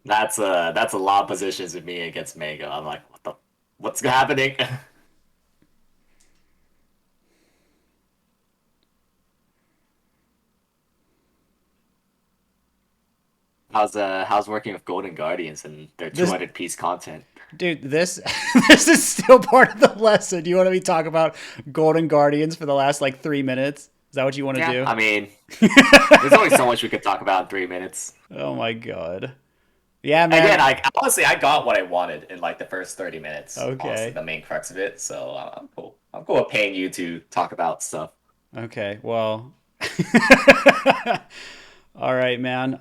That's a lot of positions with me against Mega. I'm like, what's happening? How's working with Golden Guardians and their This 200 piece content? dude, this this is still part of the lesson. Do you want to be talk about Golden Guardians for the last like 3 minutes? Is that what you want to Yeah, do? I mean, there's only so much we could talk about in 3 minutes. Oh my god. Yeah, Again, man. I honestly I got what I wanted in like the first 30 minutes. Honestly, Okay. the main crux of it. So I'm cool. I'm cool with paying you to talk about stuff. Okay. Well. All right, man.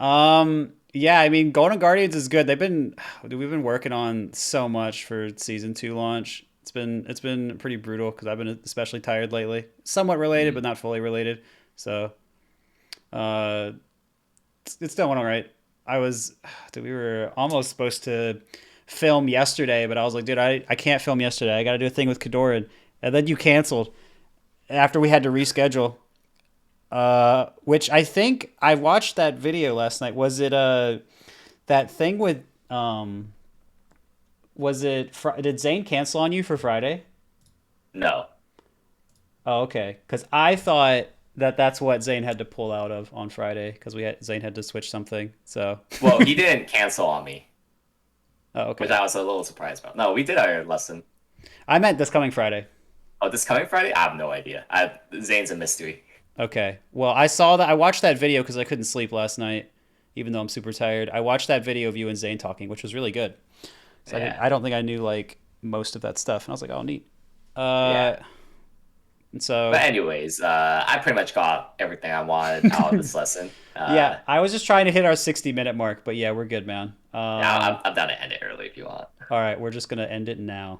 Yeah, I mean Golden Guardians is good. We've been working on so much for season 2 launch. It's been pretty brutal because I've been especially tired lately. Somewhat related, Mm. but not fully related. So, uh it's going all right. Dude, we were almost supposed to film yesterday, but I was like, dude, I can't film yesterday. I got to do a thing with Kodorin. And then you canceled after we had to reschedule. Which I think I watched that video last night. Was it that thing with um was it did Zane cancel on you for Friday? No. Oh, okay. Cuz I thought that that's what Zane had to pull out of on Friday cuz Zane had to switch something. So, Well, he didn't cancel on me, oh, which okay. I was a little surprised about. No, we did our lesson. I meant this coming Friday. Oh, this coming Friday? I have no idea. Zane's a mystery. Okay. Well, I saw that. I watched that video because I couldn't sleep last night, even though I'm super tired. I watched that video of you and Zane talking, which was really good. So I didn't. Yeah. I don't think I knew like most of that stuff, and I was like, oh, neat. Yeah. Uh, and But so anyways, I pretty much got everything I wanted out of this lesson. yeah, I was just trying to hit our 60-minute mark, but yeah, we're good, man. Yeah, I'm down to end it early if you want. All right, we're just gonna end it now.